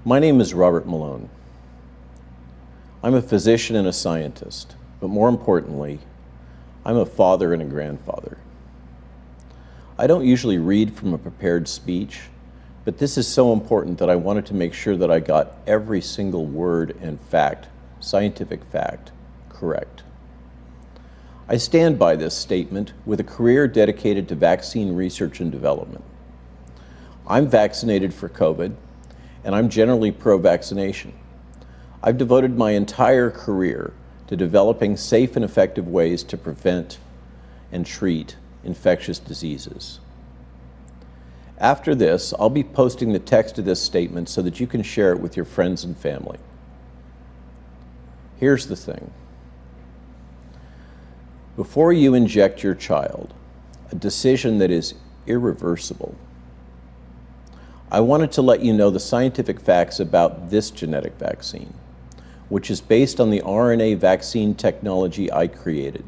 My name is Robert Malone. I'm a physician and a scientist, but more importantly, I'm a father and a grandfather. I don't usually read from a prepared speech, but this is so important that I wanted to make sure that I got every single word and fact, scientific fact, correct. I stand by this statement with a career dedicated to vaccine research and development. I'm vaccinated for COVID, and I'm generally pro-vaccination. I've devoted my entire career to developing safe and effective ways to prevent and treat infectious diseases. After this, I'll be posting the text of this statement so that you can share it with your friends and family. Here's the thing. Before you inject your child, a decision that is irreversible, I wanted to let you know the scientific facts about this genetic vaccine, which is based on the RNA vaccine technology I created.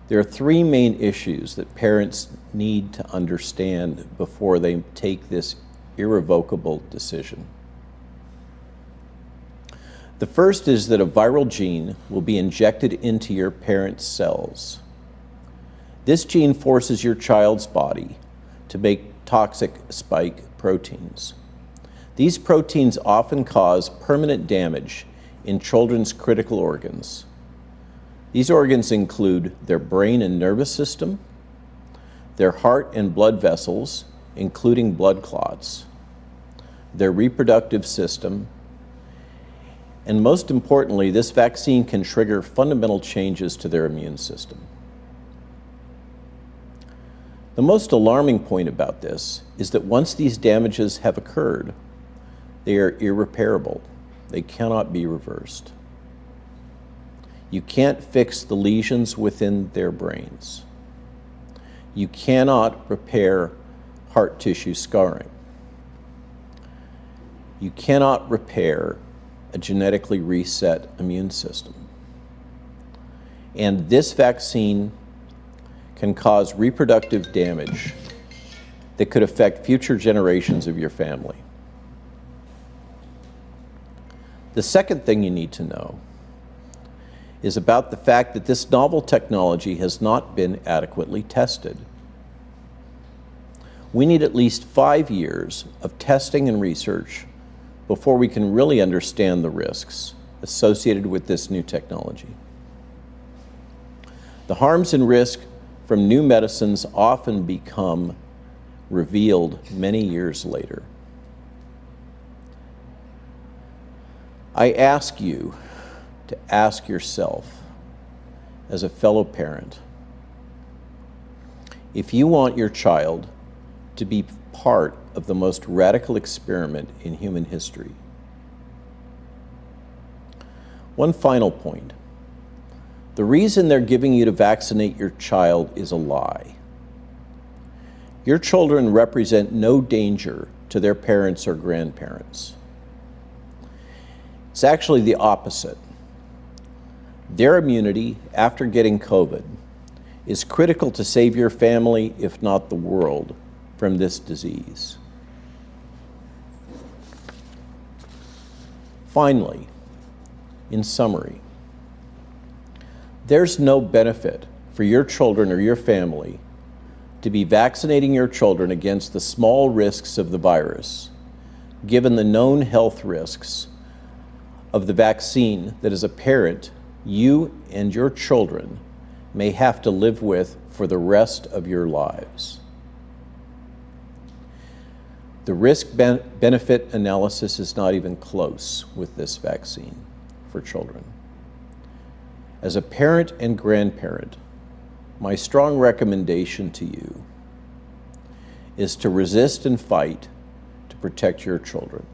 There are three main issues that parents need to understand before they take this irrevocable decision. The first is that a viral gene will be injected into your parent's cells. This gene forces your child's body to make toxic spike proteins. These proteins often cause permanent damage in children's critical organs. These organs include their brain and nervous system, their heart and blood vessels, including blood clots, their reproductive system, and most importantly, this vaccine can trigger fundamental changes to their immune system. The most alarming point about this is that once these damages have occurred, they are irreparable. They cannot be reversed. You can't fix the lesions within their brains. You cannot repair heart tissue scarring. You cannot repair a genetically reset immune system. And this vaccine can cause reproductive damage that could affect future generations of your family. The second thing you need to know is about the fact that this novel technology has not been adequately tested. We need at least 5 years of testing and research before we can really understand the risks associated with this new technology. The harms and risks from new medicines often become revealed many years later. I ask you to ask yourself, as a fellow parent, if you want your child to be part of the most radical experiment in human history. One final point. The reason they're giving you to vaccinate your child is a lie. Your children represent no danger to their parents or grandparents. It's actually the opposite. Their immunity after getting COVID is critical to save your family, if not the world, from this disease. Finally, in summary, there's no benefit for your children or your family to be vaccinating your children against the small risks of the virus, given the known health risks of the vaccine that as a parent, you and your children may have to live with for the rest of your lives. The risk-benefit analysis is not even close with this vaccine for children. As a parent and grandparent, my strong recommendation to you is to resist and fight to protect your children.